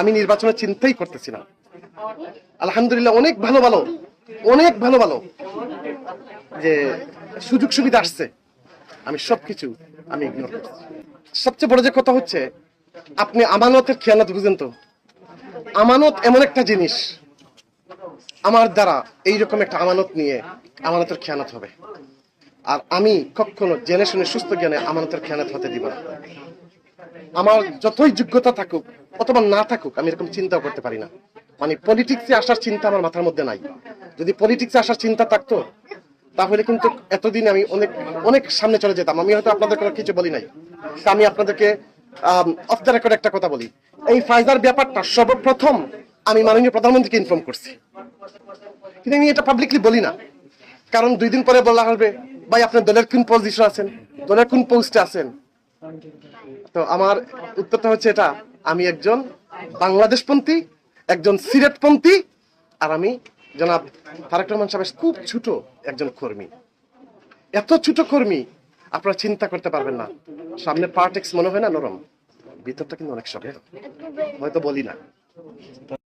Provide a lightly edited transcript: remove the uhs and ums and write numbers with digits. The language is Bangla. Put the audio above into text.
আমি নির্বাচনের চিন্তাই করতেছি না। আলহামদুলিল্লাহ অনেক ভালো ভালো যে সুযোগ সুবিধা আসছে, আমি সবকিছু ইগনোর করছি। সবচেয়ে বড় যে কথা হচ্ছে, আপনি আমানতের খেয়ানত বুঝেন তো? আমানত এমন একটা জিনিস, আমার দ্বারা এইরকম একটা আমানত নিয়ে আমানতের খেয়ানত হবে, আর আমি কখনো জেনে শুনে সুস্থ জ্ঞানে আমানতের খেয়ানত হতে দিব না। আমার যতই যোগ্যতা থাকুক অথবা না থাকুক, আমি এরকম চিন্তাও করতে পারি না। মানে পলিটিক্সে আসার চিন্তা আমার মাথার মধ্যে নাই। যদি পলিটিক্সে আসার চিন্তা থাকতো তাহলে কিন্তু এতদিন আমি অনেক অনেক সামনে চলে যেতাম। আমি হয়তো আপনাদের কোনো কিছু বলি নাই, আমি আপনাদেরকে অফ দ্য রেকর্ড একটা কথা বলি। এই ফাইজার ব্যাপারটা সর্বপ্রথম আমি মাননীয় প্রধানমন্ত্রীকে ইনফর্ম করছি, কিন্তু আমি এটা পাবলিকলি বলি না। কারণ 2 দিন পরে বলা হবে, ভাই আপনার দলের কোন পজিশন আছেন, দলের কোন পোস্টে আছেন। তো আমার উত্তরটা হচ্ছে এটা, আমি একজন বাংলাদেশপন্থী, একজন সিলেটপন্থী, আর আমি জনাব তারেক রহমান সাহেবের খুব ছোট একজন কর্মী। এত ছোট কর্মী আপনারা চিন্তা করতে পারবেন না। সামনে পার্টেক্স মনে হয় না নরম, ভিতরটা কিন্তু অনেক শক্ত, হয়তো বলি না।